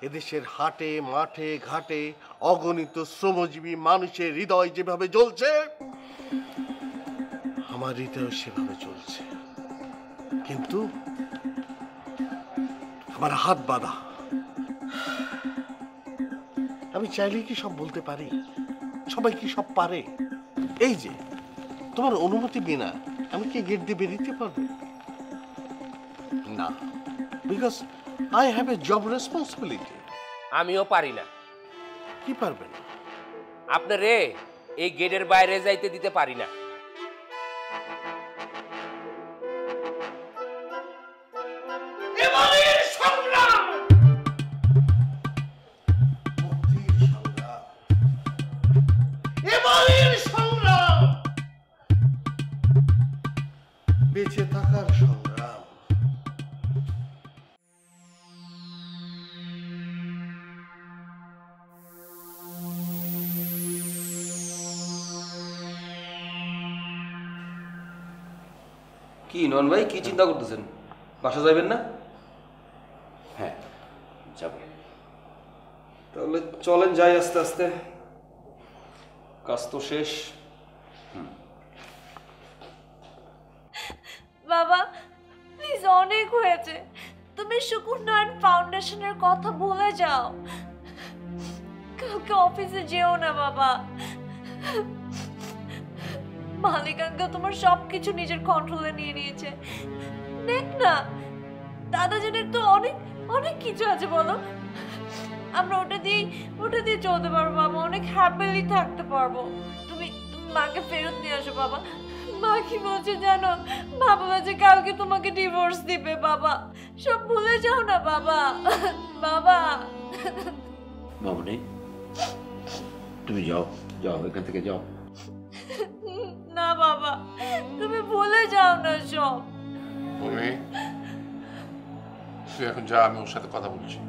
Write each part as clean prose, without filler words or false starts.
এদেশের হাটে মাঠে ঘাটে অগণিত শ্রমজীবী মানুষের হৃদয় যেভাবে জ্বলছে, আমার হৃদয় সেভাবে চলছে, কিন্তু আমার হাত বাঁধা। আমি চাইলেই কি সব বলতে পারি? সবাই কি সব পারে? এই যে তোমার অনুমতি বিনা আমি কি গেট দিয়ে বেরিয়ে পারবো না, because I have a job responsibility. আমিও পারি না। কি পারবেন? আপনারে এই গেটের বাইরে যাইতে দিতে পারি না। বেঁচে থাকার সংগ্রাম। কি নন ভাই, কি চিন্তা করতেছেন? বাসা যাবেন না? হ্যাঁ যাব। তাহলে চলেন যাই আস্তে আস্তে, কাজ তো শেষ। বাবা প্লিজ, অনেক হয়েছে। তুমি সুকুন্নয়ন ফাউন্ডেশনের কথা ভুলে যাও। কালকে অফিসে যেও না বাবা। মালিক আঙ্কেল তোমার সবকিছু নিজের কন্ট্রোলে নিয়ে নিয়েছে। দেখ না, দাদাজানের তো অনেক অনেক কিছু আছে, বলো। আমরা ওটা দিয়ে চলতে পারবো বাবা, অনেক হ্যাপিলি থাকতে পারবো। তুমি মাকে ফেরত নিয়ে আসো বাবা। মা কি বলছে জানো? বাবা বলছে কালকে তোমাকে ডিভোর্স দিবে। বাবা সব ভুলে যাও না বাবা। বাবা মামনি, তুমি যাও, যাও এখান থেকে যাও। না বাবা, তুমি ভুলে যাও না সব। তুমি তুই এখন যা, আমি ওর সাথে কথা বলছি।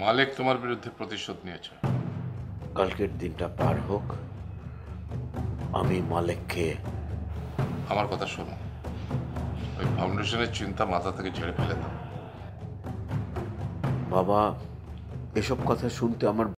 মালিক তোমার বিরুদ্ধে প্রতিশোধ নিয়েছে। কালকের দিনটা পার হোক, আমি মালিককে। আমার কথা শোনো, ওই ফাউন্ডেশনের চিন্তা মাথা থেকে ঝেড়ে ফেলে দাও। বাবা, এসব কথা শুনতে আমার